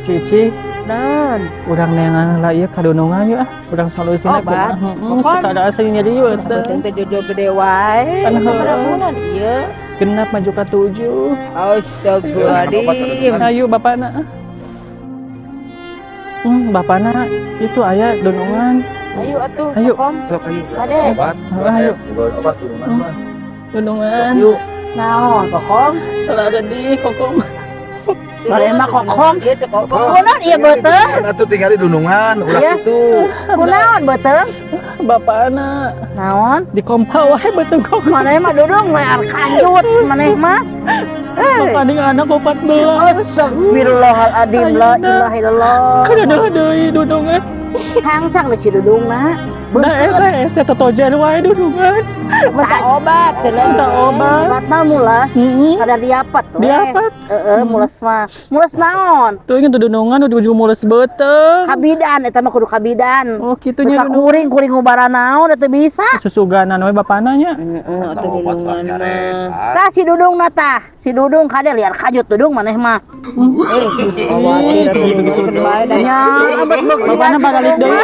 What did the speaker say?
Cici, Non. urang neangan lah ieu kadonongan yeuh urang solusinya Obat. suka ada aslinya di ieu teh. Penting teh jojo gede wae. Kan Sabaraha heuh. bulan ieu? Genap maju ka 7. Astagfirullahaladzim. Ayo bapana. Bapana itu aya donongan. Ayo atuh, Ayo. Kokom. Sok ayo. Ade. Obat. Ayo. Obat turunan. Donongan. Yuk. Naon, Kokom? Salah di kokom. Bari mah Kokom. Ieu cek Kokom. Kunaon ieu beuteung? Kan atuh tinggal di dunungan, ulah Iya. itu. Kunaon beuteung? Bapana Naon? di kompa wae beuteung kokom. Maneh mah dudung lear kanjut maneh mah. Bapana anak 14. Astagfirullahaladzim la ilaha illallah. Kan ada deui donongan. Hangcang di si dudungna. Nah eta teh totojen wae donongan. Minta obat, cenah. Minta obat. Obatna mules. Ada diapet we. Diapet? Mules mah. Mules naon? Tuh ini tuh donongan udah mules beuteung. Kabidan eta mah kudu kabidan. Oh kitu nya Ka kuring ubara naon eta bisa. susuganan we bapana nya. Atuh dulungan mah. Tah si dudungna tah. Si dudung kade liar kanjut dudung maneh mah. Khawatir atuh dulungan bae dah. Nya abet Bapana balik deui.